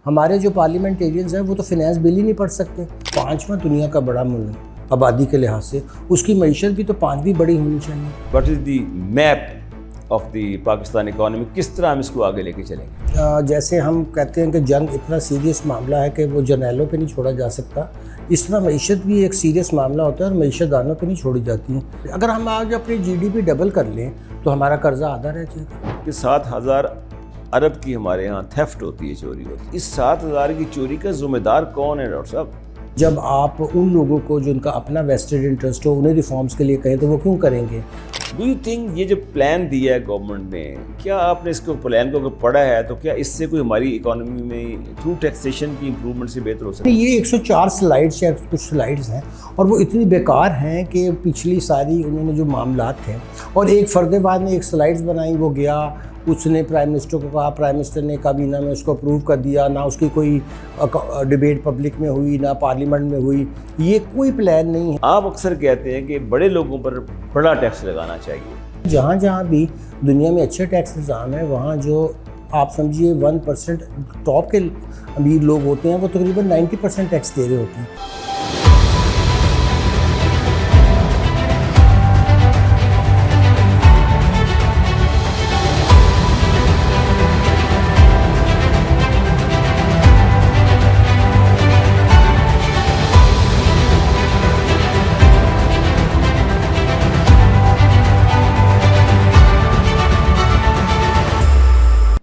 हमारे जो पार्लियामेंटेरियंस हैं वो तो फिनेंस बिल ही नहीं पढ़ सकते। पाँचवा दुनिया का बड़ा मुल्क आबादी के लिहाज से, उसकी मईशत भी तो पाँचवीं बड़ी होनी चाहिए। What is the map of the Pakistan economy, किस तरह हम इसको आगे लेके चलेंगे? जैसे हम कहते हैं कि जंग इतना सीरियस मामला है कि वो जर्नैलों पे नहीं छोड़ा जा सकता, इस तरह मईशत भी एक सीरियस मामला होता है और मईशत दानों पे नहीं छोड़ी जाती है। अगर हम आज अपनी GDP डबल कर लें तो हमारा कर्जा आधा रह जाएगा। कि 7,000 अरब की हमारे यहाँ थेफ्ट होती है, चोरी होती है। इस 7,000 की चोरी का जिम्मेदार कौन है डॉक्टर साहब? जब आप उन लोगों को जिनका अपना वेस्टेड इंटरेस्ट हो उन्हें रिफॉर्म्स के लिए कहें तो वो क्यों करेंगे? डू यू थिंक ये जो प्लान दिया है गवर्नमेंट ने, क्या आपने इसको प्लान को अगर पढ़ा है तो क्या इससे कोई हमारी इकोनॉमी में थ्रू टैक्सेशन की इंप्रूवमेंट से बेहतर हो सकती है? ये 104 स्लाइड्स या कुछ स्लाइड्स हैं और वो इतनी बेकार हैं कि पिछली सारी उन्होंने जो मामलात थे, और एक फर्देबाद ने एक स्लाइड्स बनाई, वो गया उसने प्राइम मिनिस्टर को कहा, प्राइम मिनिस्टर ने काबीना में उसको अप्रूव कर दिया, ना उसकी कोई डिबेट पब्लिक में हुई ना पार्लियामेंट में हुई। ये कोई प्लान नहीं है। आप अक्सर कहते हैं कि बड़े लोगों पर बड़ा टैक्स लगाना चाहिए। जहाँ जहाँ भी दुनिया में अच्छे टैक्स निज़ाम है वहाँ जो आप समझिए 1% टॉप के अमीर लोग होते हैं वो तकरीबन 90% टैक्स दे रहे होते हैं।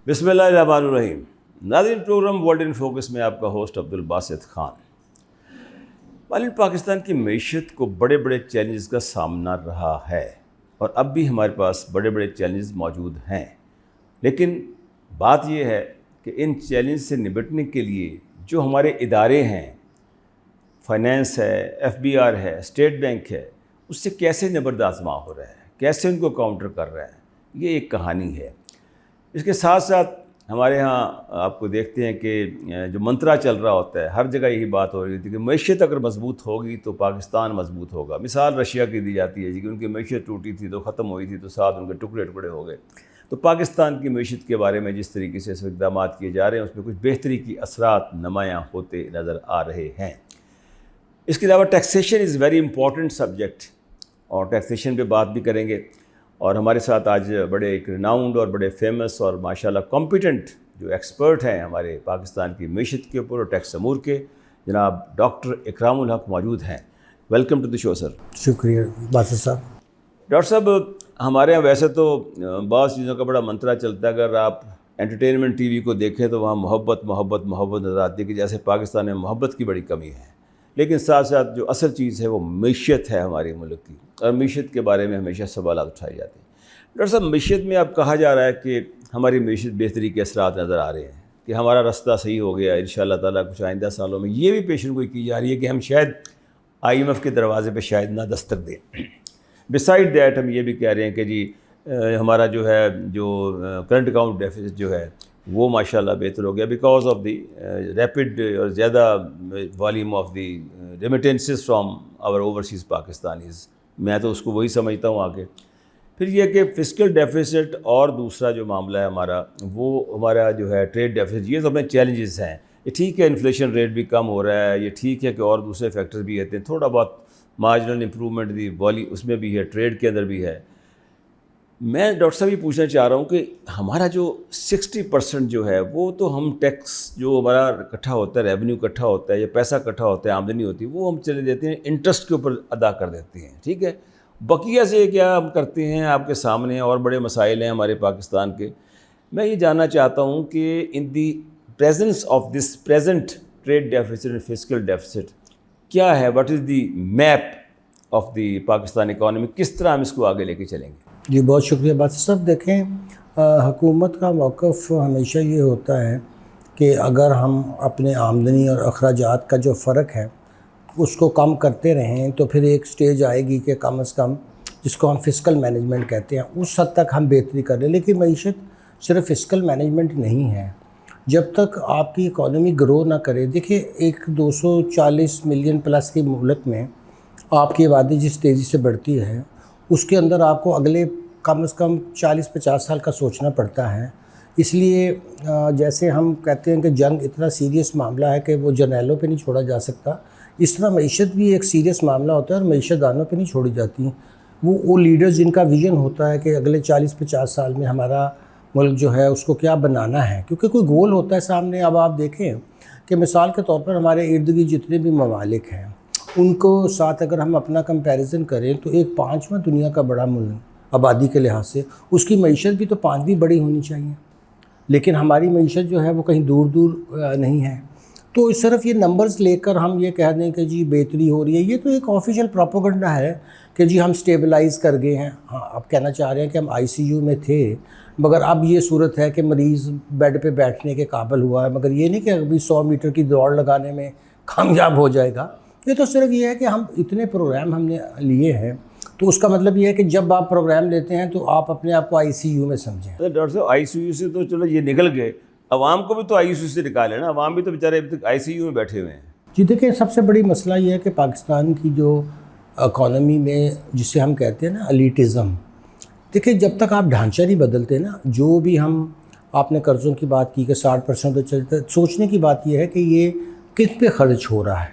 बिस्मिल्लाहिर्रहमानिर्रहीम। नाज़रीन, प्रोग्राम वर्ल्ड इन फोकस में आपका होस्ट अब्दुल बासित खान। मालिन, पाकिस्तान की मईशत को बड़े बड़े चैलेंजेस का सामना रहा है और अब भी हमारे पास बड़े बड़े चैलेंजेस मौजूद हैं, लेकिन बात यह है कि इन चैलेंज से निपटने के लिए जो हमारे इदारे हैं, फाइनेंस है, FBR है, स्टेट बैंक है, उससे कैसे नबर्द आज़मा हो रहा है, कैसे उनको काउंटर कर रहा है, ये एक कहानी है। इसके साथ साथ हमारे यहाँ आपको देखते हैं कि जो मंत्रा चल रहा होता है, हर जगह यही बात हो रही थी कि मईशत अगर मजबूत होगी तो पाकिस्तान मजबूत होगा। मिसाल रशिया की दी जाती है जी कि उनकी मईशत टूटी थी तो ख़त्म हुई थी तो साथ उनके टुकड़े टुकड़े हो गए। तो पाकिस्तान की मईशत के बारे में जिस तरीके से इक़दाम किए जा रहे हैं उसमें कुछ बेहतरी की असरात नुमायाँ होते नज़र आ रहे हैं। इसके अलावा taxation is very important subject और टैक्सेशन पे बात भी करेंगे। और हमारे साथ आज बड़े एक रिनाउंड और बड़े फेमस और माशाल्लाह कॉम्पिटेंट जो एक्सपर्ट हैं हमारे पाकिस्तान की मईशत के ऊपर और टैक्स अमूर के, जनाब डॉक्टर इकरामुल हक मौजूद हैं। Welcome to the show sir. शुक्रिया बासित साहब। डॉक्टर साहब, हमारे यहाँ वैसे तो बहुत चीज़ों का बड़ा मंत्रा चलता है। अगर आप एंटरटेनमेंट TV को देखें तो वहाँ मोहब्बत मोहब्बत मोहब्बत नज़र आती है कि जैसे पाकिस्तान में मोहब्बत की बड़ी कमी है, लेकिन साथ साथ जो असल चीज़ है वो मईशत है हमारे मुल्क की, और मईशत के बारे में हमेशा सवाल उठाए जाते हैं। डॉक्टर साहब, मईशत में अब कहा जा रहा है कि हमारी मईशत बेहतरी के असरात नज़र आ रहे हैं कि हमारा रास्ता सही हो गया इंशाअल्लाह ताला। कुछ आइंदा सालों में ये भी पेशन गोई की जा रही है कि हम शायद IMF के दरवाजे पे शायद ना दस्तक दें। बिसाइड दैट हम ये भी कह रहे हैं कि जी हमारा जो है जो करंट अकाउंट डेफिसिट जो है वो माशाल्लाह बेहतर हो गया बिकॉज ऑफ दी रैपिड और ज़्यादा volume of the remittances from our overseas Pakistanis. मैं तो उसको वही समझता हूँ आगे। फिर यह कि फ़िस्कल डेफिसिट और दूसरा जो मामला है हमारा वो हमारा जो है ट्रेड डेफिसिट, ये तो अपने चैलेंजेस हैं। ये ठीक है इन्फ्लेशन रेट भी कम हो रहा है, ये ठीक है कि और दूसरे फैक्टर्स भी रहते हैं, थोड़ा बहुत मार्जिनल इंप्रूवमेंट दी वॉली उसमें भी है, ट्रेड के अंदर भी है। मैं डॉक्टर साहब ये पूछना चाह रहा हूँ कि हमारा जो 60% जो है वो तो हम टैक्स जो हमारा इकट्ठा होता है, रेवेन्यू इकट्ठा होता है या पैसा इकट्ठा होता है, आमदनी होती है, वो हम चले देते हैं इंटरेस्ट के ऊपर अदा कर देते हैं, ठीक है। बकिया से क्या हम करते हैं आपके सामने और बड़े मसाइल हैं हमारे पाकिस्तान के। मैं ये जानना चाहता हूँ कि in the presence of this present trade deficit and fiscal deficit क्या है, what is the map of the Pakistan economy, किस तरह हम इसको आगे लेके चलेंगे? जी बहुत शुक्रिया बासित साहब। देखें, हुकूमत का मौक़िफ़ हमेशा ये होता है कि अगर हम अपने आमदनी और अखराजात का जो फ़र्क है उसको कम करते रहें तो फिर एक स्टेज आएगी कि कम से कम जिसको हम फ़िस्कल मैनेजमेंट कहते हैं उस हद तक हम बेहतरी कर लें। लेकिन मईशत सिर्फ फ़िस्कल मैनेजमेंट नहीं है। जब तक आपकी इकॉनमी ग्रो ना करे, देखिए एक 240 मिलियन प्लस के मुल्क में आपकी आबादी जिस तेज़ी से बढ़ती है उसके अंदर आपको अगले कम से कम 40-50 साल का सोचना पड़ता है इसलिए जैसे हम कहते हैं कि जंग इतना सीरियस मामला है कि वो जर्नैलों पे नहीं छोड़ा जा सकता, इस तरह मईशत भी एक सीरियस मामला होता है और मईशत दानों पे नहीं छोड़ी जाती। वो लीडर्स जिनका विज़न होता है कि अगले 40-50 साल में हमारा मुल्क जो है उसको क्या बनाना है, क्योंकि कोई गोल होता है सामने। अब आप देखें कि मिसाल के तौर पर हमारे इर्द गिर्द जितने भी ममालिक हैं उनको साथ अगर हम अपना कंपैरिजन करें तो एक 5वां दुनिया का बड़ा मुल्क आबादी के लिहाज से, उसकी मईशत भी तो 5वीं बड़ी होनी चाहिए, लेकिन हमारी मईशत जो है वो कहीं दूर दूर नहीं है। तो सिर्फ ये नंबर्स लेकर हम ये कह दें कि जी बेहतरी हो रही है, ये तो एक ऑफिशियल प्रोपेगेंडा है कि जी हम स्टेबलाइज़ कर गए हैं। हाँ, आप कहना चाह रहे हैं कि हम आईसीयू में थे, मगर अब ये सूरत है कि मरीज़ बेड पे बैठने के काबिल हुआ है, मगर ये नहीं कि अभी 100 मीटर की दौड़ लगाने में कामयाब हो जाएगा। ये तो सिर्फ ये है कि हम इतने प्रोग्राम हमने लिए हैं, तो उसका मतलब ये है कि जब आप प्रोग्राम लेते हैं तो आप अपने आप को आईसीयू में समझें। तो डॉक्टर साहब आईसीयू से तो चलो ये निकल गए, अवाम को भी तो आईसीयू से निकाले ना, अवाम भी तो बेचारे अभी तक आईसीयू में बैठे हुए हैं। जी देखिए, सबसे बड़ी मसला ये है कि पाकिस्तान की जो इकॉनमी में जिसे हम कहते हैं ना एलिटिज़म, देखिए जब तक आप ढांचा नहीं बदलते ना, जो भी हम आपने कर्ज़ों की बात की कि 60% तो चलता, सोचने की बात यह है कि ये किस पे खर्च हो रहा है,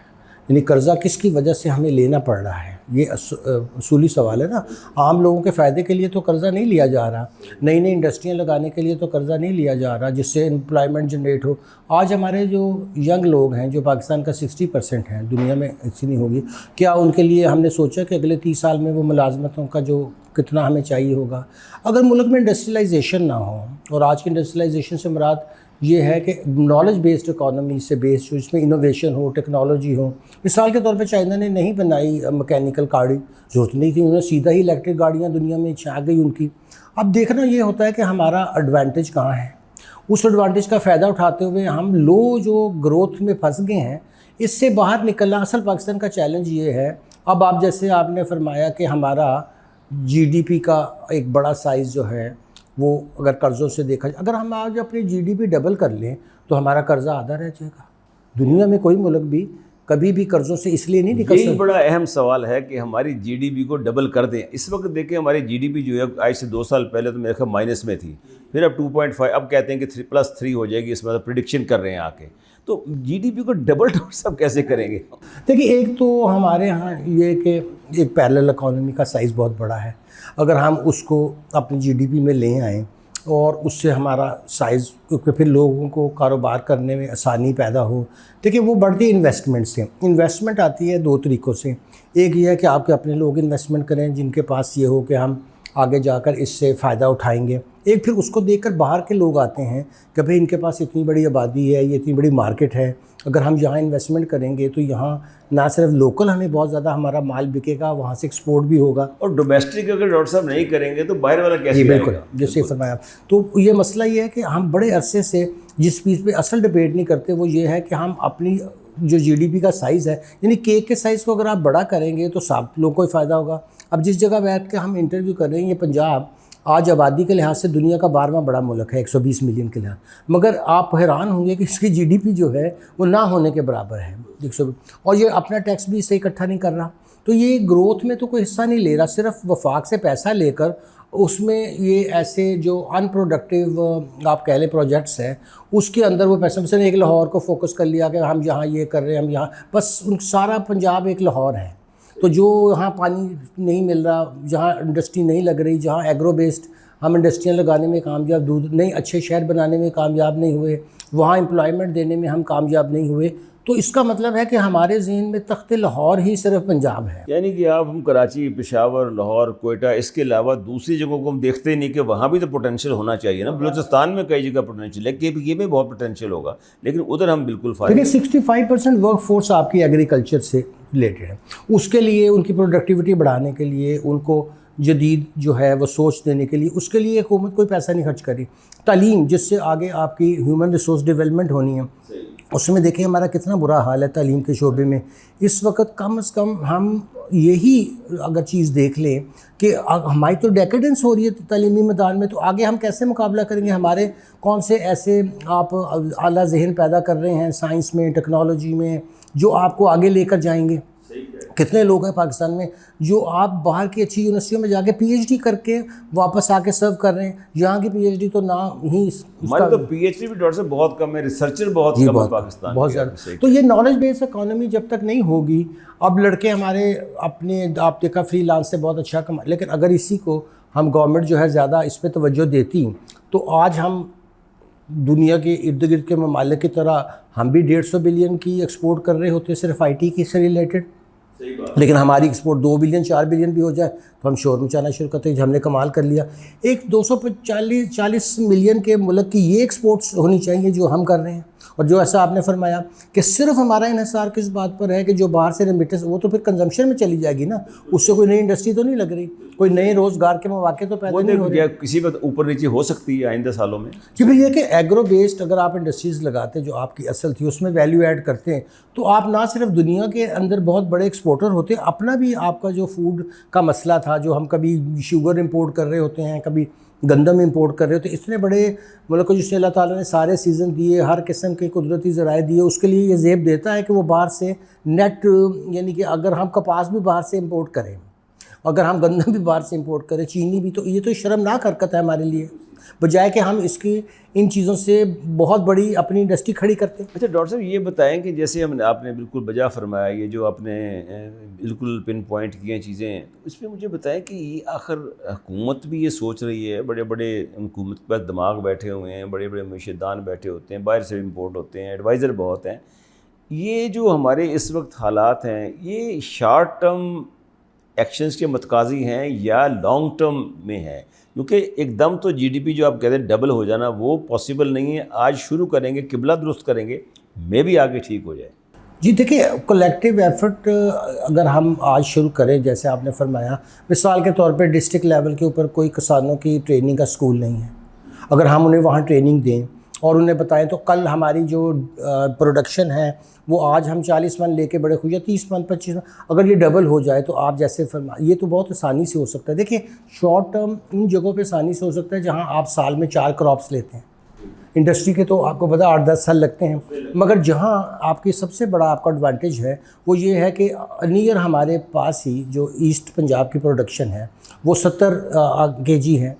यानी कर्ज़ा किसकी वजह से हमें लेना पड़ रहा है। ये असूली सवाल है ना। आम लोगों के फ़ायदे के लिए तो कर्ज़ा नहीं लिया जा रहा, नई नई इंडस्ट्रियाँ लगाने के लिए तो कर्ज़ा नहीं लिया जा रहा जिससे एम्प्लॉयमेंट जनरेट हो। आज हमारे जो यंग लोग हैं, जो पाकिस्तान का 60% हैं, दुनिया में ऐसी नहीं होगी, क्या उनके लिए हमने सोचा कि अगले 30 साल में वो मुलाजमतों का जो कितना हमें चाहिए होगा। अगर मुल्क में इंडस्ट्रियलाइजेशन ना हो, और आज की इंडस्ट्रियलाइजेशन से मुराद ये है कि नॉलेज बेस्ड इकॉनमी से बेस्ड जो इसमें इनोवेशन हो, टेक्नोलॉजी हो। मिसाल के तौर पे चाइना ने नहीं बनाई मैकेनिकल गाड़ी, ज़रूरत नहीं थी, उन्होंने सीधा ही इलेक्ट्रिक गाड़ियाँ दुनिया में छा गई उनकी। अब देखना ये होता है कि हमारा एडवांटेज कहाँ है, उस एडवांटेज का फ़ायदा उठाते हुए हम लो जो ग्रोथ में फंस गए हैं, इससे बाहर निकलना। असल पाकिस्तान का चैलेंज ये है। अब आप जैसे आपने फरमाया कि हमारा जीडीपी का एक बड़ा साइज़ जो है वो अगर कर्ज़ों से देखा जाए, अगर हम आज अपनी जीडीपी डबल कर लें तो हमारा कर्ज़ा आधा रह जाएगा। दुनिया में कोई मुल्क भी कभी भी कर्ज़ों से इसलिए नहीं निकल सकता। यही बड़ा अहम सवाल है कि हमारी जीडीपी को डबल कर दें। इस वक्त देखें हमारी जीडीपी जो है आज से 2 साल पहले तो मेरे ख्याल माइनस में थी, फिर अब 2.5, अब कहते हैं कि 3+3 हो जाएगी, इस मतलब प्रिडिक्शन कर रहे हैं आके। तो जीडीपी को डबल सब कैसे करेंगे? देखिए, एक तो हमारे यहाँ ये कि एक पैरेलल इकॉनमी का साइज़ बहुत बड़ा है। अगर हम उसको अपनी जीडीपी में ले आएँ और उससे हमारा साइज़, क्योंकि फिर लोगों को कारोबार करने में आसानी पैदा हो। देखिए, वो बढ़ती है इन्वेस्टमेंट से। इन्वेस्टमेंट आती है 2 तरीक़ों से। एक ये है कि आपके अपने लोग इन्वेस्टमेंट करें जिनके पास ये हो कि हम आगे जाकर इससे फ़ायदा उठाएंगे। एक फिर उसको देखकर बाहर के लोग आते हैं कि भाई इनके पास इतनी बड़ी आबादी है, ये इतनी बड़ी मार्केट है, अगर हम यहाँ इन्वेस्टमेंट करेंगे तो यहाँ ना सिर्फ लोकल हमें बहुत ज़्यादा हमारा माल बिकेगा, वहाँ से एक्सपोर्ट भी होगा। और डोमेस्टिक अगर डॉक्टर साहब नहीं करेंगे तो बाहर वाला कैसे? बिल्कुल, जैसे फरमाया। तो ये मसला ये है कि हम बड़े अरसे से जिस चीज़ पे असल डिबेट नहीं करते वो ये है कि हम अपनी जो जीडीपी का साइज़ है, यानी केक के साइज़ को अगर आप बड़ा करेंगे तो सब लोगों को ही फ़ायदा होगा। अब जिस जगह बैठ के हम इंटरव्यू कर रहे हैं, ये पंजाब आज आबादी के लिहाज से दुनिया का 12वां बड़ा मुल्क है 120 मिलियन के लिहाज, मगर आप हैरान होंगे कि इसकी जीडीपी जो है वो ना होने के बराबर है 120, और ये अपना टैक्स भी इससे इकट्ठा नहीं कर रहा। तो ये ग्रोथ में तो कोई हिस्सा नहीं ले रहा, सिर्फ वफाक से पैसा लेकर उसमें ये ऐसे जो अनप्रोडक्टिव आप कह लें प्रोजेक्ट्स हैं उसके अंदर वो पैसा, मिसाल एक लाहौर को फोकस कर लिया कि हम यहाँ ये कर रहे हैं, हम यहाँ बस सारा पंजाब एक लाहौर है। तो जो यहाँ पानी नहीं मिल रहा, जहाँ इंडस्ट्री नहीं लग रही, जहाँ एग्रो बेस्ड हम इंडस्ट्रियाँ लगाने में कामयाब, दूध नहीं अच्छे शहर बनाने में कामयाब नहीं हुए, वहाँ एम्प्लॉयमेंट देने में हम कामयाब नहीं हुए, तो इसका मतलब है कि हमारे ज़हन में तख्ते लाहौर ही सिर्फ पंजाब है। यानी कि आप हम कराची, पेशावर, लाहौर, कोयटा, इसके अलावा दूसरी जगहों को हम देखते ही नहीं कि वहाँ भी तो पोटेंशियल होना चाहिए ना। बलूचिस्तान में कई जगह पोटेंशियल है, KPK में बहुत पोटेंशियल होगा, लेकिन उधर हम बिल्कुल देखिए 65% वर्क फोर्स आपकी एग्रीकल्चर से रिलेटेड है। उसके लिए उनकी प्रोडक्टिविटी बढ़ाने के लिए, उनको जदीद जो है वो सोच देने के लिए, उसके लिए हुकूमत कोई पैसा नहीं खर्च करी। तालीम, जिससे आगे आपकी ह्यूमन रिसोर्स डेवलपमेंट होनी है, उसमें देखिए हमारा कितना बुरा हाल है तालीम के शोबे में। इस वक्त कम से कम हम यही अगर चीज़ देख लें कि हमारी तो डेकेडेंस हो रही है तालीमी मैदान में, तो आगे हम कैसे मुकाबला करेंगे? हमारे कौन से ऐसे आप आला जहन पैदा कर रहे हैं साइंस में, टेक्नोलॉजी में, जो आपको आगे लेकर जाएंगे? कितने लोग हैं पाकिस्तान में जो आप बाहर की अच्छी यूनिवर्सिटियों में जाके पीएचडी करके वापस आके सर्व कर रहे हैं, यहाँ की पीएचडी तो ना ही हमारे तो पीएचडी भी डॉक्टर साहब बहुत कम है, रिसर्चर बहुत जी कम है बहुत पाकिस्तान बहुत के। ज़्यादा। तो ये नॉलेज बेस्ड इकोनॉमी जब तक नहीं होगी, अब लड़के हमारे अपने आप देखा फ्रीलांस से बहुत अच्छा कमा, लेकिन अगर इसी को हम गवर्नमेंट जो है ज़्यादा इस पर तवज्जो देती तो आज हम दुनिया के इर्द गिर्द के ममालिक की तरह हम भी 150 बिलियन की एक्सपोर्ट कर रहे होते सिर्फ आईटी की से रिलेटेड। लेकिन हमारी एक्सपोर्ट 2 बिलियन 4 बिलियन भी हो जाए तो हम शोर मचाना शुरू करते हैं, हमने कमाल कर लिया। एक 240 मिलियन के मुल्क की ये एक्सपोर्ट्स होनी चाहिए जो हम कर रहे हैं। और जो ऐसा आपने फरमाया कि सिर्फ हमारा इन्हिसार किस बात पर है कि जो बाहर से रेमिटेंस, वो तो फिर कंजम्पशन में चली जाएगी ना, उससे कोई नई इंडस्ट्री तो नहीं लग रही, कोई नए रोज़गार के मौके तो पैदा नहीं हो रहे। किसी वक्त ऊपर नीचे हो सकती है आइंदा सालों में। कि भाई ये कि एग्रो बेस्ड अगर आप इंडस्ट्रीज़ लगाते हैं जो आपकी असल थी उसमें वैल्यू ऐड करते हैं तो आप ना सिर्फ दुनिया के अंदर बहुत बड़े एक्सपोर्टर होते हैं, अपना भी आपका जो फूड का मसला था, जो हम कभी शुगर इंपोर्ट कर रहे होते हैं, कभी गंदम इंपोर्ट कर रहे होते, इतने बड़े मुल्क को जिससे अल्लाह ताला ने सारे सीज़न दिए, हर किस्म के कुदरती ज़राए दिए, उसके लिए ये ज़ेब देता है कि वो बाहर से नेट, यानी कि अगर हम कपास भी बाहर से इंपोर्ट करें, अगर हम गंदम भी बाहर से इंपोर्ट करें, चीनी भी, तो ये तो शर्मनाक हरकत है हमारे लिए, बजाय कि हम इसकी इन चीज़ों से बहुत बड़ी अपनी इंडस्ट्री खड़ी करते हैं। अच्छा डॉक्टर साहब ये बताएं कि जैसे हमने आपने बिल्कुल बजा फरमाया, ये जो आपने बिल्कुल पिन पॉइंट किए चीज़ें, तो इसमें मुझे बताएं कि ये आखिर हुकूमत भी ये सोच रही है, बड़े बड़े हुकूमत के पास दिमाग बैठे हुए हैं, बड़े बड़े मशीदान बैठे होते हैं, बाहर से इम्पोर्ट होते हैं, एडवाइज़र बहुत हैं, ये जो हमारे इस वक्त हालात हैं ये शॉर्ट टर्म एक्शंस के मतकाजी हैं या लॉन्ग टर्म में है? क्योंकि एकदम तो जीडीपी जो आप कहते हैं डबल हो जाना वो पॉसिबल नहीं है। आज शुरू करेंगे, किबला दुरुस्त करेंगे, मे भी आगे ठीक हो जाए। जी देखिए, कलेक्टिव एफर्ट अगर हम आज शुरू करें, जैसे आपने फरमाया, मिसाल के तौर पे डिस्ट्रिक्ट लेवल के ऊपर कोई किसानों की ट्रेनिंग का स्कूल नहीं है, अगर हम उन्हें वहाँ ट्रेनिंग दें और उन्हें बताएं तो कल हमारी जो प्रोडक्शन है वो आज हम 40 मन लेके बड़े खुश, 30 मन 25 मन, अगर ये डबल हो जाए तो आप जैसे फरमा, ये तो बहुत आसानी से हो सकता है। देखिए शॉर्ट टर्म उन जगहों पे आसानी से हो सकता है जहाँ आप साल में 4 क्रॉप्स लेते हैं, इंडस्ट्री के तो आपको पता 8-10 साल लगते हैं, मगर जहाँ आपकी सबसे बड़ा आपका एडवांटेज है वो ये है कि नियर हमारे पास ही जो ईस्ट पंजाब की प्रोडक्शन है वो 70 kg है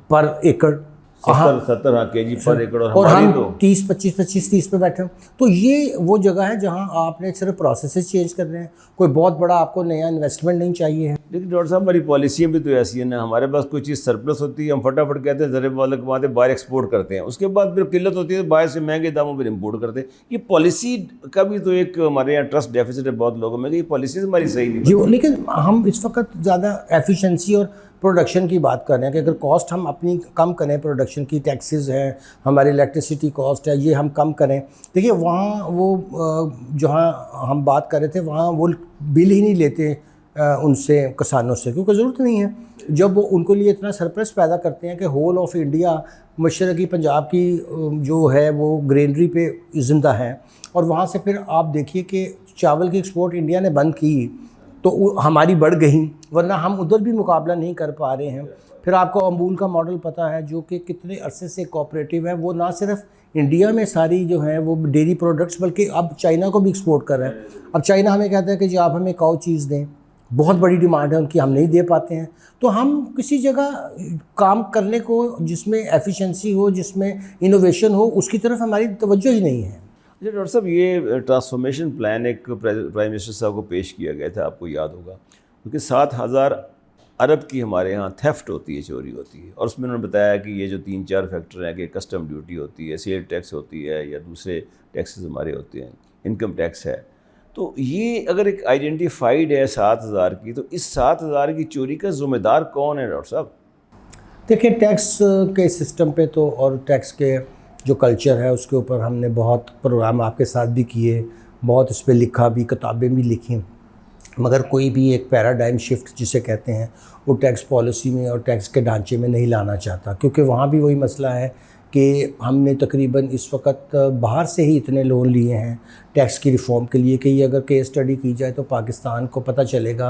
पर एकड़, 70 kg पर एकड़, और हम तो 25-30 पे बैठे हैं। तो ये वो जगह है जहाँ आपने सिर्फ प्रोसेसेस चेंज कर रहे हैं, कोई बहुत बड़ा आपको नया इन्वेस्टमेंट नहीं चाहिए है। लेकिन डॉक्टर साहब हमारी पॉलिसियाँ भी तो ऐसी है ना, हमारे पास कोई चीज़ सरप्लस होती है हम फटाफट कहते हैं ज़रे वाले कमाते बाहर एक्सपोर्ट करते हैं, उसके बाद फिर किल्लत होती है बाहर से महंगे दामों पर इम्पोर्ट करते हैं। ये पॉलिसी का भी तो एक हमारे यहाँ ट्रस्ट डेफिसिट है बहुत लोगों में कि ये पॉलिसीज हमारी सही नहीं जी, लेकिन हम इस वक्त ज़्यादा एफिशिएंसी और प्रोडक्शन की बात कर रहे हैं कि अगर कॉस्ट हम अपनी कम करें, प्रोडक्शन की टैक्सेस हैं, हमारी इलेक्ट्रिसिटी कॉस्ट है, ये हम कम करें। देखिए वहाँ वो जहाँ हम बात कर रहे थे वहाँ वो बिल ही नहीं लेते उनसे, किसानों से, क्योंकि ज़रूरत नहीं है। जब वो उनके लिए इतना सरप्लस पैदा करते हैं कि होल ऑफ इंडिया, मशरक़ी पंजाब की जो है वो ग्रेनरी पे ज़िंदा है, और वहाँ से फिर आप देखिए कि चावल की एक्सपोर्ट इंडिया ने बंद की तो हमारी बढ़ गई, वरना हम उधर भी मुकाबला नहीं कर पा रहे हैं। फिर आपको अमूल का मॉडल पता है जो कि कितने अरसे से कोऑपरेटिव है, वो ना सिर्फ इंडिया में सारी जो है वो डेयरी प्रोडक्ट्स बल्कि अब चाइना को भी एक्सपोर्ट कर रहा है। अब चाइना हमें कहता है कि जी आप हमें काऊ चीज़ दें, बहुत बड़ी डिमांड है उनकी, हम नहीं दे पाते हैं। तो हम किसी जगह काम करने को जिसमें एफिशिएंसी हो, जिसमें इनोवेशन हो, उसकी तरफ हमारी तवज्जो ही नहीं है। डॉक्टर साहब ये ट्रांसफॉर्मेशन प्लान एक प्राइम मिनिस्टर साहब को पेश किया गया था, आपको याद होगा, क्योंकि 7,000 अरब की हमारे यहाँ थेफ्ट होती है, चोरी होती है, और उसमें उन्होंने बताया कि ये जो 3-4 फैक्टर हैं कि कस्टम ड्यूटी होती है, सेल टैक्स होती है, या दूसरे टैक्सेस हमारे होते हैं, इनकम टैक्स है। तो ये अगर एक आइडेंटिफाइड है 7,000 की, तो इस 7,000 की चोरी का ज़िम्मेदार कौन है डॉक्टर साहब? देखिए टैक्स के सिस्टम पे तो, और टैक्स के जो कल्चर है उसके ऊपर हमने बहुत प्रोग्राम आपके साथ भी किए, बहुत इस पर लिखा भी, किताबें भी लिखी, मगर कोई भी एक पैराडाइम शिफ्ट जिसे कहते हैं वो टैक्स पॉलिसी में और टैक्स के ढांचे में नहीं लाना चाहता, क्योंकि वहाँ भी वही मसला है कि हमने तकरीबन इस वक्त बाहर से ही इतने लोन लिए हैं टैक्स की रिफ़ॉर्म के लिए कि ये अगर केस स्टडी की जाए तो पाकिस्तान को पता चलेगा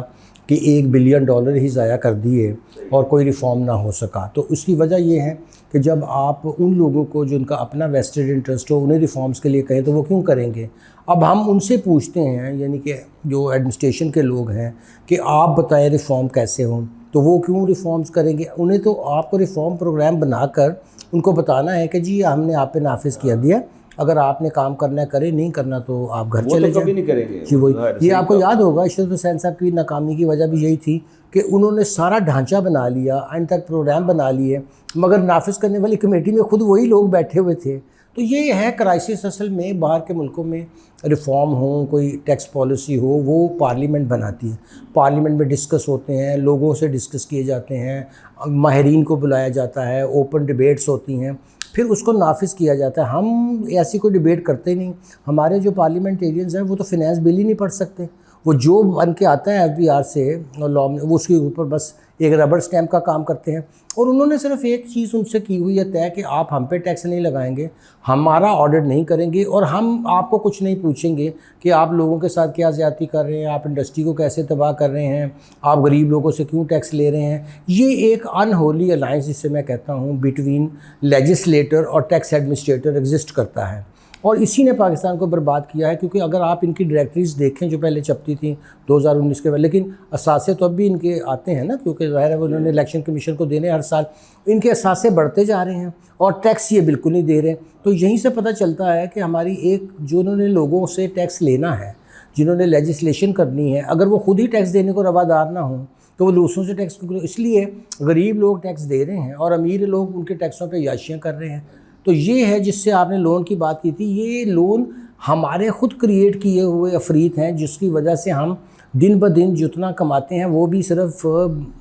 कि $1 बिलियन ही ज़ाया कर दिए और कोई रिफ़ॉर्म ना हो सका। तो उसकी वजह ये है कि जब आप उन लोगों को जिनका अपना वेस्टेड इंटरेस्ट हो उन्हें रिफ़ॉर्म्स के लिए कहें तो वो क्यों करेंगे। अब हम उनसे पूछते हैं, यानी कि जो एडमिनिस्ट्रेशन के लोग हैं, कि आप बताएं रिफ़ॉर्म कैसे हों, तो वो क्यों रिफ़ॉर्म्स करेंगे। उन्हें तो आपको रिफ़ॉर्म प्रोग्राम बनाकर उनको बताना है कि जी हमने आप पे नाफिज किया दिया, अगर आपने काम करना है करें, नहीं करना तो आप घर चले जाएं। कभी नहीं करेंगे जी वही। ये आपको याद होगा इशरत हुसैन साहब की नाकामी की वजह भी यही थी कि उन्होंने सारा ढांचा बना लिया, आइन तक प्रोग्राम बना लिए, मगर नाफिज करने वाली कमेटी में खुद वही लोग बैठे हुए थे। तो ये है क्राइसिस असल में। बाहर के मुल्कों में रिफ़ॉर्म हो, कोई टैक्स पॉलिसी हो, वो पार्लियामेंट बनाती है, पार्लियामेंट में डिस्कस होते हैं, लोगों से डिस्कस किए जाते हैं, माहिरीन को बुलाया जाता है, ओपन डिबेट्स होती हैं, फिर उसको नाफिज किया जाता है। हम ऐसी कोई डिबेट करते नहीं। हमारे जो पार्लियामेंटेरियंस हैं वो तो फिनेंस बिल ही नहीं पढ़ सकते। वो जो बन के आता है FBR से और लॉ में, वो उसके ऊपर बस एक रबर स्टैम्प का काम करते हैं। और उन्होंने सिर्फ एक चीज़ उनसे की हुई है तय कि आप हम पे टैक्स नहीं लगाएंगे, हमारा ऑडिट नहीं करेंगे और हम आपको कुछ नहीं पूछेंगे कि आप लोगों के साथ क्या ज़्यादती कर रहे हैं, आप इंडस्ट्री को कैसे तबाह कर रहे हैं, आप गरीब लोगों से क्यों टैक्स ले रहे हैं। ये एक अनहोली अलायंस, जिससे मैं कहता हूँ, बिटवीन लेजिस्लेटर और टैक्स एडमिनिस्ट्रेटर एग्जिस्ट करता है। और इसी ने पाकिस्तान को बर्बाद किया है। क्योंकि अगर आप इनकी डायरेक्टरीज देखें जो पहले छपती थी 2019 के बाद, लेकिन असासे तो अब भी इनके आते हैं ना, क्योंकि ज़ाहिर है उन्होंने इलेक्शन कमीशन को देने हर साल, इनके असासे बढ़ते जा रहे हैं और टैक्स ये बिल्कुल नहीं दे रहे। तो यहीं से पता चलता है कि हमारी एक, जो उन्होंने लोगों से टैक्स लेना है, जिन्होंने लेजिस्लेशन करनी है, अगर वो खुद ही टैक्स देने को रवादार ना हो तो वो दूसरों से टैक्स, इसलिए गरीब लोग टैक्स दे रहे हैं और अमीर लोग उनके टैक्सों पर याशियाँ कर रहे हैं। तो ये है जिससे आपने लोन की बात की थी। ये लोन हमारे खुद क्रिएट किए हुए अफरीत हैं, जिसकी वजह से हम दिन ब दिन जितना कमाते हैं वो भी सिर्फ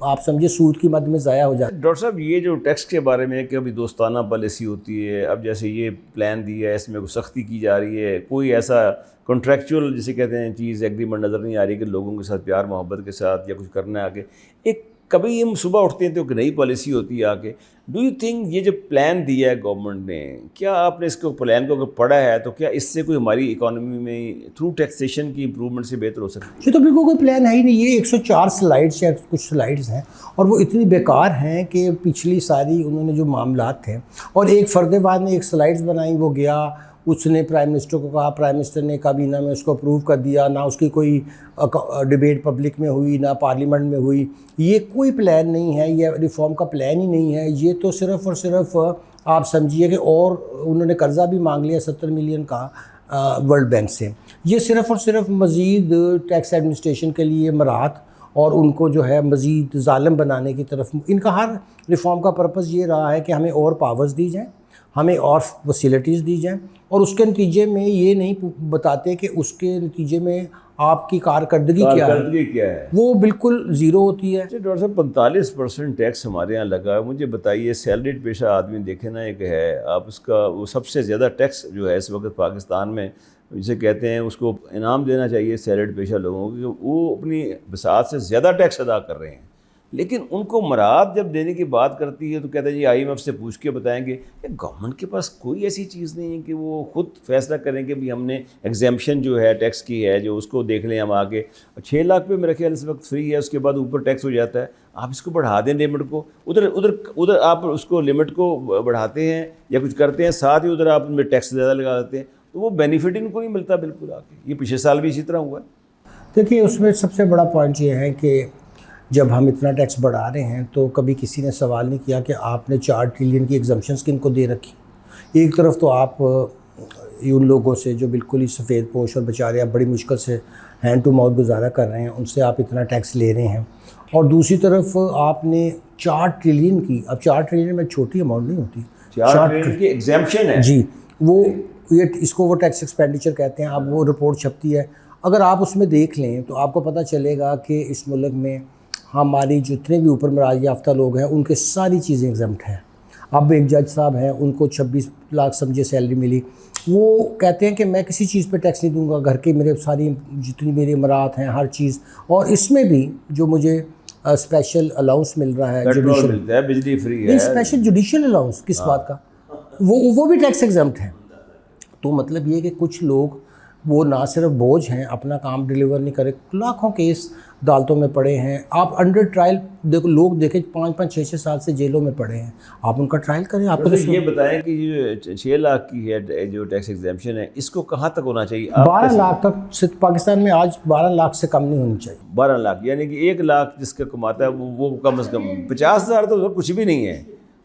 आप समझिए सूद की मद में ज़ाया हो जाता है। डॉक्टर साहब, ये जो टैक्स के बारे में कि अभी दोस्ताना पॉलिसी होती है, अब जैसे ये प्लान दिया है इसमें कोई सख्ती की जा रही है, कोई ऐसा कॉन्ट्रैक्चुअल जिसे कहते हैं चीज़ एग्रीमेंट नज़र नहीं आ रही कि लोगों के साथ प्यार मोहब्बत के साथ या कुछ करना है आगे। एक कभी हम सुबह उठते हैं तो एक नई पॉलिसी होती है आगे। डू यू थिंक ये जो प्लान दिया है गवर्नमेंट ने, क्या आपने इसको प्लान को अगर पढ़ा है तो क्या इससे कोई हमारी इकोनॉमी में थ्रू टैक्सेशन की इंप्रूवमेंट से बेहतर हो सकती है? ये तो बिल्कुल कोई प्लान है ही नहीं। ये 104 स्लाइड्स या कुछ स्लाइड्स हैं और वो इतनी बेकार हैं कि पिछली सारी उन्होंने जो मामलात थे, और एक फर्देबाद ने एक स्लाइड्स बनाई, वो गया उसने प्राइम मिनिस्टर को कहा, प्राइम मिनिस्टर ने काबीना में उसको अप्रूव कर दिया, ना उसकी कोई डिबेट पब्लिक में हुई, ना पार्लियामेंट में हुई। ये कोई प्लान नहीं है, ये रिफ़ॉर्म का प्लान ही नहीं है। ये तो सिर्फ़ और सिर्फ आप समझिए कि, और उन्होंने कर्ज़ा भी मांग लिया 70 मिलियन का वर्ल्ड बैंक से। ये सिर्फ़ और सिर्फ मज़ीद टैक्स एडमिनिस्ट्रेशन के लिए मराहत और उनको जो है मज़ीद ज़ालिम बनाने की तरफ, इनका हर रिफ़ॉर्म का पर्पज़ ये रहा है कि हमें और पावर्स दी जाएँ, हमें और फैसिलिटीज़ दी जाएँ, और उसके नतीजे में ये नहीं बताते कि उसके नतीजे में आपकी कारकर्दगी क्या है, वो बिल्कुल ज़ीरो होती है। डॉक्टर साहब, 45% टैक्स हमारे यहाँ लगा है। मुझे बताइए, सैलरीड पेशा आदमी देखे ना, एक है आप उसका, वो सबसे ज़्यादा टैक्स जो है इस वक्त पाकिस्तान में जिसे कहते हैं, उसको इनाम देना चाहिए सैलरीड पेशा लोगों को कि वो अपनी बसात से ज़्यादा टैक्स अदा कर रहे हैं। लेकिन उनको मराहत जब देने की बात करती है तो कहते हैं जी IMF से पूछ के बताएंगे। गवर्नमेंट के पास कोई ऐसी चीज़ नहीं है कि वो खुद फैसला करें कि भी हमने एग्जाम्पशन जो है टैक्स की है जो उसको देख लें हम आगे। 6 लाख पे मेरा ख्याल इस वक्त फ्री है, उसके बाद ऊपर टैक्स हो जाता है। आप इसको बढ़ा दें लिमिट को, उधर उधर उधर आप उसको लिमिट को बढ़ाते हैं या कुछ करते हैं, साथ ही उधर आप उनमें टैक्स ज़्यादा लगा देते हैं, तो वो बेनिफिट इनको नहीं मिलता बिल्कुल आगे। ये पिछले साल भी इसी तरह हुआ है। देखिए, उसमें सबसे बड़ा पॉइंट ये है कि जब हम इतना टैक्स बढ़ा रहे हैं तो कभी किसी ने सवाल नहीं किया कि आपने 4 ट्रिलियन की एग्जम्पशंस किन को दे रखी। एक तरफ तो आप उन लोगों से जो बिल्कुल ही सफ़ेद पोश और बेचारे आप बड़ी मुश्किल से हैंड टू माउथ गुजारा कर रहे हैं, उनसे आप इतना टैक्स ले रहे हैं, और दूसरी तरफ आपने 4 ट्रिलियन की, अब 4 ट्रिलियन में छोटी अमाउंट नहीं होती, 4 ट्रिलियन की एग्जम्पशन है जी, वो ये इसको वो टैक्स एक्सपेंडिचर कहते हैं। अब वो रिपोर्ट छपती है, अगर आप उसमें देख लें तो आपको पता चलेगा कि इस मुल्क में हमारी जितने भी ऊपर मराज याफ्ता लोग हैं उनके सारी चीज़ें एग्जम्प्ट हैं। अब एक जज साहब हैं, उनको 26 लाख समझे सैलरी मिली, वो कहते हैं कि मैं किसी चीज़ पे टैक्स नहीं दूंगा, घर के मेरे सारी जितनी मेरी मराहत हैं हर चीज़, और इसमें भी जो मुझे स्पेशल अलाउंस मिल रहा है, जुडिशियल मिलता है, बिजली फ्री है, स्पेशल जुडिशियल अलाउंस किस बात का, वो भी टैक्स एग्जम्प्ट हैं। तो मतलब ये कि कुछ लोग वो ना सिर्फ बोझ हैं, अपना काम डिलीवर नहीं करे, लाखों केस अदालतों में पड़े हैं। आप अंडर ट्रायल देखो, लोग देखे 5-5, 6-6 साल से जेलों में पड़े हैं, आप उनका ट्रायल करें। आपको तो ये बताएं कि जो 6 लाख की है जो टैक्स एग्जेम्पशन है, इसको कहाँ तक होना चाहिए? 12 लाख तक सिर्फ पाकिस्तान में आज 12 लाख से कम नहीं होनी चाहिए। 12 लाख यानी कि 1 लाख जिसका कमाता है वो कम से कम 50,000 तो कुछ भी नहीं है।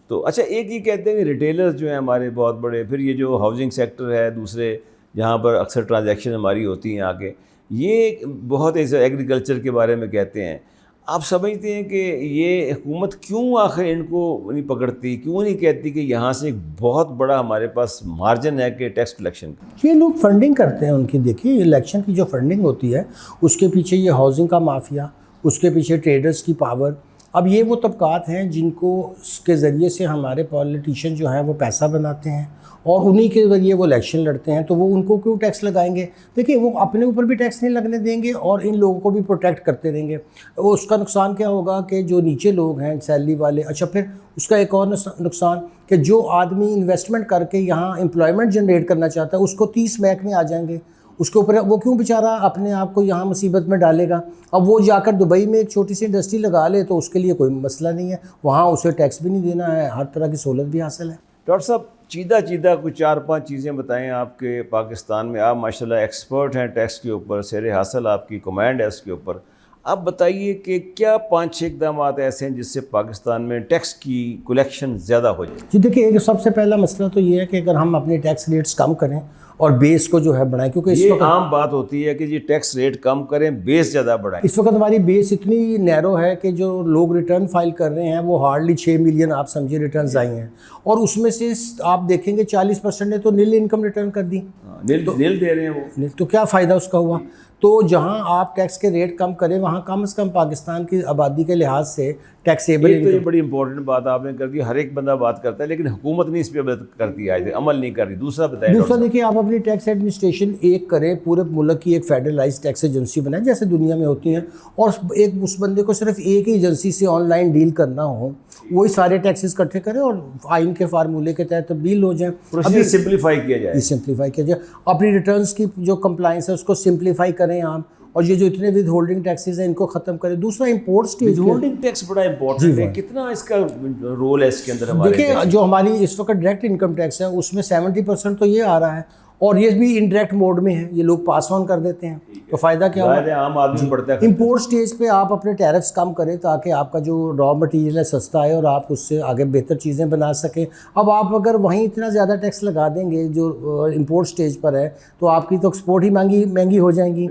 तो अच्छा, एक ये कहते हैं कि रिटेलर्स जो हैं हमारे बहुत बड़े, फिर ये जो हाउसिंग सेक्टर है दूसरे जहाँ पर अक्सर ट्रांजैक्शन हमारी होती हैं आके, ये बहुत ऐसे एग्रीकल्चर के बारे में कहते हैं। आप समझते हैं कि ये हुकूमत क्यों आखिर इनको नहीं पकड़ती, क्यों नहीं कहती कि यहाँ से एक बहुत बड़ा हमारे पास मार्जिन है कि टैक्स कलेक्शन का? ये लोग फंडिंग करते हैं उनकी। देखिए इलेक्शन की जो फंडिंग होती है उसके पीछे ये हाउसिंग का माफिया, उसके पीछे ट्रेडर्स की पावर। अब ये वो तबकात हैं जिनको के ज़रिए से हमारे पॉलिटिशियन जो हैं वो पैसा बनाते हैं और उन्हीं के ज़रिए वो इलेक्शन लड़ते हैं। तो वो उनको क्यों टैक्स लगाएंगे? देखिए वो अपने ऊपर भी टैक्स नहीं लगने देंगे और इन लोगों को भी प्रोटेक्ट करते रहेंगे। वो उसका नुकसान क्या होगा कि जो नीचे लोग हैं सैलरी वाले, अच्छा फिर उसका एक और नुकसान कि जो आदमी इन्वेस्टमेंट करके यहाँ एम्प्लॉयमेंट जनरेट करना चाहता है उसको 30 महकमे आ जाएंगे उसके ऊपर। वो क्यों बेचारा अपने आप को यहाँ मुसीबत में डालेगा? अब वो जाकर दुबई में एक छोटी सी इंडस्ट्री लगा ले तो उसके लिए कोई मसला नहीं है, वहाँ उसे टैक्स भी नहीं देना है, हर तरह की सहूलत भी हासिल है। डॉक्टर साहब चीदा कुछ 4-5 चीज़ें बताएं आपके पाकिस्तान में। आप माशाल्लाह एक्सपर्ट हैं टैक्स के ऊपर, सेरे हासिल आपकी कमांड है उसके ऊपर। आप बताइए कि क्या 5-6 इक़दाम ऐसे हैं जिससे पाकिस्तान में टैक्स की कलेक्शन ज़्यादा हो जाए? जी देखिए, एक सबसे पहला मसला तो ये है कि अगर हम अपने टैक्स रेट्स कम करें और बेस को जो है बढ़ाएं, क्योंकि इस वक्त आम बात होती है कि जी टैक्स रेट कम करें, बेस ज़्यादा बढ़ाएं। इस वक्त हमारी बेस इतनी नैरो है कि जो लोग रिटर्न फाइल कर रहे हैं वो हार्डली 6 मिलियन आप समझिए रिटर्न्स आई हैं और उसमें से आप देखेंगे 40% ने तो नील इनकम रिटर्न कर दी। नील दे रहे हैं वो, तो क्या फ़ायदा उसका हुआ? तो जहां आप टैक्स के रेट कम करें वहां कम से कम पाकिस्तान की आबादी के लिहाज से टैक्सेबल तो ये बड़ी इंपॉर्टेंट बात आपने कर दी। हर एक बंदा बात करता है लेकिन हुकूमत नहीं इस पर करती है, अमल नहीं कर रही। दूसरा बताइए। दूसरा देखिए, आप अपनी टैक्स एडमिनिस्ट्रेशन एक करें, पूरे मुल्क की एक फेडरलाइज टैक्स एजेंसी बनाए जैसे दुनिया में होती हैं और एक उस बंदे को सिर्फ एक ही एजेंसी से ऑनलाइन डील करना हो, वही सारे टैक्सेस इकट्ठे करें और आइन के फार्मूले के तहत तब्दील हो जाए। अभी सिंप्लीफाई किया जाए। अपनी रिटर्न्स की जो कंप्लाइंस है उसको सिंप्लीफाई करें आप, और ये जो इतने विद होल्डिंग टैक्सेस हैं इनको ख़त्म करें। दूसरा इंपोर्ट स्टेज, होल्डिंग टैक्स बड़ा इंपॉर्टेंट है, कितना इसका रोल है इसके अंदर हमारे? देखिए जो हमारी इस वक्त डायरेक्ट इनकम टैक्स है उसमें 70% तो ये आ रहा है और ये भी इनडायरेक्ट मोड में है, ये लोग पास ऑन कर देते हैं। तो फ़ायदा क्या है? आम आदमी पड़ता है। इंपोर्ट स्टेज पे आप अपने टैरिफ्स कम करें ताकि आपका जो रॉ मटेरियल है सस्ता है और आप उससे आगे बेहतर चीज़ें बना सकें। अब आप अगर वहीं इतना ज़्यादा टैक्स लगा देंगे जो इंपोर्ट स्टेज पर है तो आपकी तो एक्सपोर्ट ही महंगी हो जाएंगी।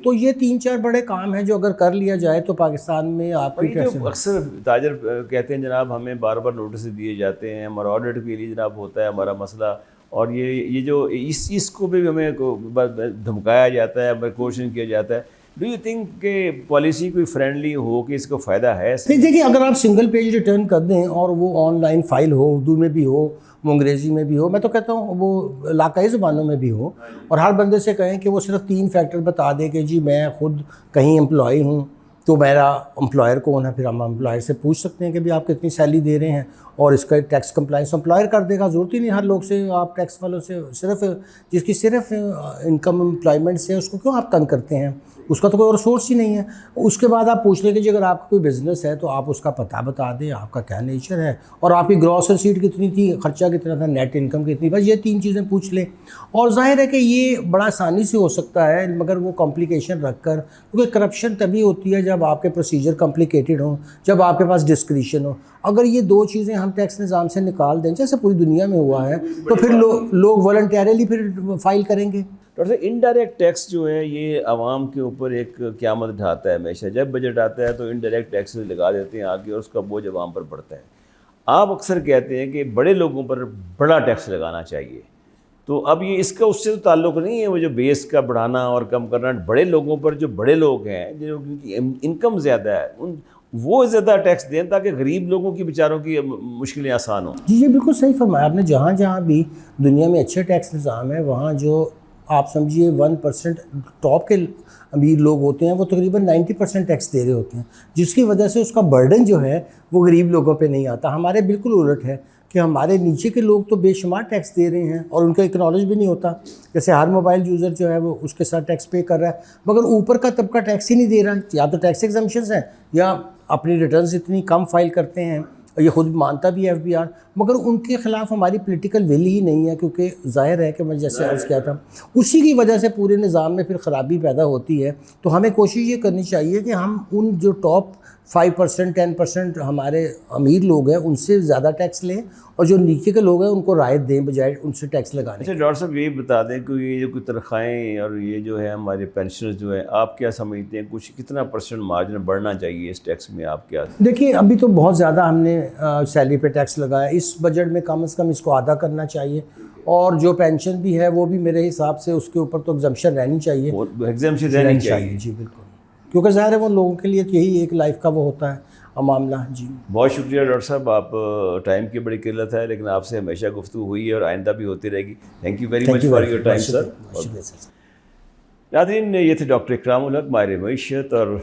तो ये 3-4 बड़े काम हैं जो अगर कर लिया जाए तो पाकिस्तान में आपकी टैक्स। अक्सर ताजर कहते हैं जनाब हमें बार बार नोटिस दिए जाते हैं, हमारा ऑडिट के लिए जनाब होता है हमारा मसला, और ये जो इसको भी हमें धमकाया जाता है, क्वेश्चन किया जाता है। डू यू थिंक कि पॉलिसी कोई फ्रेंडली हो कि इसको फ़ायदा है? नहीं देखिए, अगर आप सिंगल पेज रिटर्न कर दें और वो ऑनलाइन फाइल हो, उर्दू में भी हो, अंग्रेज़ी में भी हो, मैं तो कहता हूँ वो इलाकाई ज़बानों में भी हो, और हर बंदे से कहें कि वो सिर्फ 3 फैक्टर बता दे कि जी मैं ख़ुद कहीं एम्प्लॉय हूँ तो मेरा एम्प्लॉयर कौन है, फिर हम एम्प्लॉयर से पूछ सकते हैं कि भी आप कितनी सैलरी दे रहे हैं और इसका टैक्स कंप्लाइंस एम्प्लॉयर कर देगा। ज़रूरत ही नहीं हर लोग से आप टैक्स वालों से, सिर्फ जिसकी सिर्फ इनकम एम्प्लॉयमेंट से उसको क्यों आप तंग करते हैं? उसका तो कोई और सोर्स ही नहीं है। उसके बाद आप पूछ लेंगे जी अगर आपका कोई बिज़नेस है तो आप उसका पता बता दें, आपका क्या नेचर है और आपकी ग्रॉस रसीट कितनी थी, खर्चा कितना था, नेट इनकम कितनी, बस ये 3 चीज़ें पूछ लें। और जाहिर है कि ये बड़ा आसानी से हो सकता है मगर वो कॉम्प्लिकेशन रख कर, क्योंकि करप्शन तभी होती है जब आपके प्रोसीजर कॉम्प्लिकेटेड हों, जब आपके पास डिस्क्रिशन हो। अगर ये 2 चीज़ें हम टैक्स निज़ाम से निकाल दें जैसे पूरी दुनिया में हुआ है तो फिर लोग वॉलंटरली फिर फाइल करेंगे। डॉक्टर साहब इनडायरेक्ट टैक्स जो है ये आवाम के ऊपर एक क़यामत ढाता है हमेशा। जब बजट आता है तो इनडायरेक्ट टैक्स लगा देते हैं आगे और उसका बोझ आवाम पर पड़ता है। आप अक्सर कहते हैं कि बड़े लोगों पर बड़ा टैक्स लगाना चाहिए, तो अब ये इसका उससे तो ताल्लुक़ नहीं है वो जो बेस का बढ़ाना और कम करना। बड़े लोगों पर जो बड़े लोग हैं जिनकी इनकम ज़्यादा है वो ज़्यादा टैक्स दें ताकि गरीब लोगों की बेचारों की मुश्किलें आसान हों। जी ये बिल्कुल सही फरमाया आपने। जहाँ जहाँ भी दुनिया में अच्छे टैक्स निज़ाम है वहाँ जो आप समझिए 1% टॉप के अमीर लोग होते हैं, वो तकरीबन 90% टैक्स दे रहे होते हैं, जिसकी वजह से उसका बर्डन जो है वो गरीब लोगों पे नहीं आता। हमारे बिल्कुल उलट है कि हमारे नीचे के लोग तो बेशुमार टैक्स दे रहे हैं और उनका एक्नॉलेज भी नहीं होता। जैसे हर मोबाइल यूज़र जो है वो उसके साथ टैक्स पे कर रहा है, मगर ऊपर का तबका टैक्स ही नहीं दे रहा। या तो टैक्स एग्जम्पशंस हैं या अपनी रिटर्न्स इतनी कम फाइल करते हैं, और ये खुद मानता भी है FBR, मगर उनके ख़िलाफ़ हमारी पॉलिटिकल विल ही नहीं है, क्योंकि ज़ाहिर है कि मैं जैसे अर्ज़ किया था, उसी की वजह से पूरे निज़ाम में फिर ख़राबी पैदा होती है। तो हमें कोशिश ये करनी चाहिए कि हम उन जो टॉप 5% 10% हमारे अमीर लोग हैं उनसे ज़्यादा टैक्स लें, और जो नीचे के लोग हैं उनको राहत दें बजाय उनसे टैक्स लगाने। अच्छा डॉक्टर साहब, ये बता दें कि ये जो कुछ तनख्वाहें और ये जो है हमारे पेंशनर्स जो है, आप क्या समझते हैं कुछ कितना % मार्जिन बढ़ना चाहिए इस टैक्स में? आप क्या देखिए, अभी तो बहुत ज़्यादा हमने सैलरी पे टैक्स लगाया, इस बजट में कम से कम इसको आधा करना चाहिए, और जो पेंशन भी है वो भी मेरे हिसाब से उसके ऊपर तो एग्जम्पशन रहनी चाहिए, एग्जाम्पशन रहनी चाहिए? जी बिल्कुल, क्योंकि ज़ाहिर है वो लोगों के लिए तो यही एक लाइफ का वो होता है मामला। जी बहुत शुक्रिया डॉक्टर साहब, आप टाइम की बड़ी किल्लत है, लेकिन आपसे हमेशा गुफ्तगू हुई है और आइंदा भी होती रहेगी। Thank you very much for your time sir. नाज़रीन, ये थे डॉक्टर इकराम उल हक, माहिर मईशत और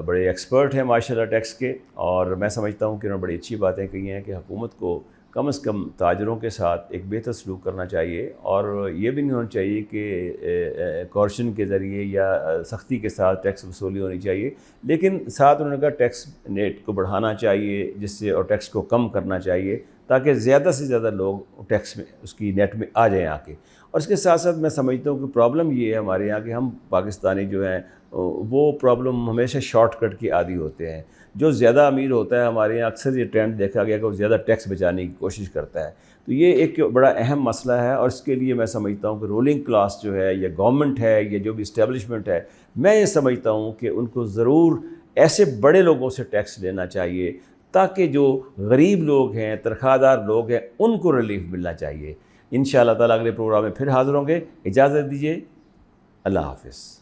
बड़े एक्सपर्ट हैं माशाल्लाह टैक्स के, और मैं समझता हूँ कि उन्होंने बड़ी अच्छी बातें कही हैं कि हुकूमत को कम से कम ताजरों के साथ एक बेहतर सलूक करना चाहिए, और ये भी नहीं होना चाहिए कि कॉर्शन के ज़रिए या सख्ती के साथ टैक्स वसूली होनी चाहिए, लेकिन साथ उन्होंने कहा टैक्स नेट को बढ़ाना चाहिए जिससे, और टैक्स को कम करना चाहिए ताकि ज़्यादा से ज़्यादा लोग टैक्स में उसकी नेट में आ जाएँ आके। और इसके साथ साथ मैं समझता हूँ कि प्रॉब्लम ये है हमारे यहाँ कि हम पाकिस्तानी जो हैं वो प्रॉब्लम हमेशा शॉर्टकट की आदी होते हैं। जो ज़्यादा अमीर होता है हमारे यहाँ अक्सर ये ट्रेंड देखा गया कि वो ज़्यादा टैक्स बचाने की कोशिश करता है। तो ये एक बड़ा अहम मसला है, और इसके लिए मैं समझता हूँ कि रूलिंग क्लास जो है या गवर्नमेंट है या जो भी इस्टेब्लिशमेंट है, मैं ये समझता हूँ कि उनको ज़रूर ऐसे बड़े लोगों से टैक्स लेना चाहिए ताकि जो गरीब लोग हैं, तनख्वाहदार लोग हैं, उनको रिलीफ मिलना चाहिए। इंशाअल्लाह ताला अगले प्रोग्राम में फिर हाज़िर होंगे। इजाज़त दीजिए, अल्लाह हाफ़िज़।